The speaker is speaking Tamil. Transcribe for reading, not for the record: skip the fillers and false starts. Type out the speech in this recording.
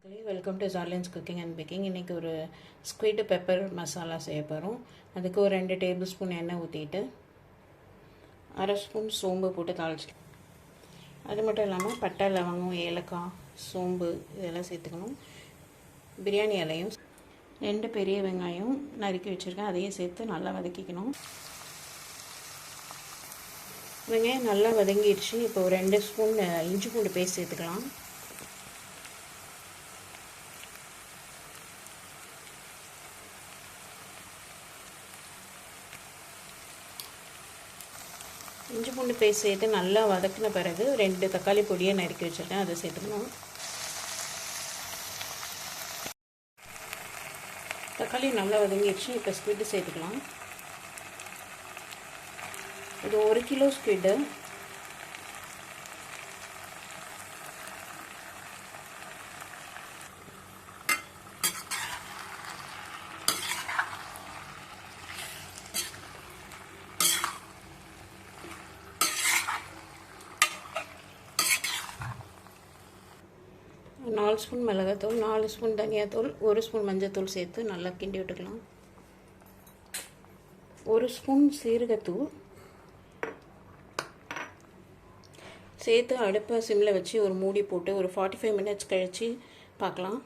Welcome to Jarlin's cooking and baking. இன்றைக்கி ஒரு ஸ்குவிட் பெப்பர் மசாலா செய்ய போகிறோம். அதுக்கு ஒரு 2 டேபிள் ஸ்பூன் எண்ணெய் ஊற்றிட்டு 1/2 ஸ்பூன் சோம்பு போட்டு தாளிச்சிக்கலாம். அது மட்டும் இல்லாமல் பட்டை, லவங்கம், ஏலக்காய், சோம்பு இதெல்லாம் சேர்த்துக்கணும். பிரியாணி இலையும் 2 பெரிய வெங்காயம் நறுக்கி வச்சுருக்கேன், அதையும் சேர்த்து நல்லா வதக்கிக்கணும். வெங்காயம் நல்லா வதங்கிடுச்சு. இப்போ ஒரு 2 ஸ்பூன் இஞ்சி பூண்டு பேஸ்ட் சேர்த்துக்கலாம். இஞ்சி பூண்டு பேஸ்ட் சேர்த்து நல்லா வதக்கின பிறகு 2 தக்காளி பொடியை நறுக்கி வச்சுருக்கேன், அதை சேர்த்துக்கணும். தக்காளி நல்லா வதங்கிடுச்சு. இப்போ ஸ்குவிட்டு சேர்த்துக்கலாம். இது 1 கிலோ ஸ்குவிட்டு. நாலு ஸ்பூன் மிளகாத்தூள், 4 ஸ்பூன் தனியாத்தூள், 1 ஸ்பூன் மஞ்சத்தூள் சேர்த்து நல்லா கிண்டி விட்டுக்கலாம். 1 ஸ்பூன் சீரகத்தூள் சேர்த்து அடுப்பை சிம்மில் வச்சு ஒரு மூடி போட்டு ஒரு 45 மினிட்ஸ் கழித்து பார்க்கலாம்.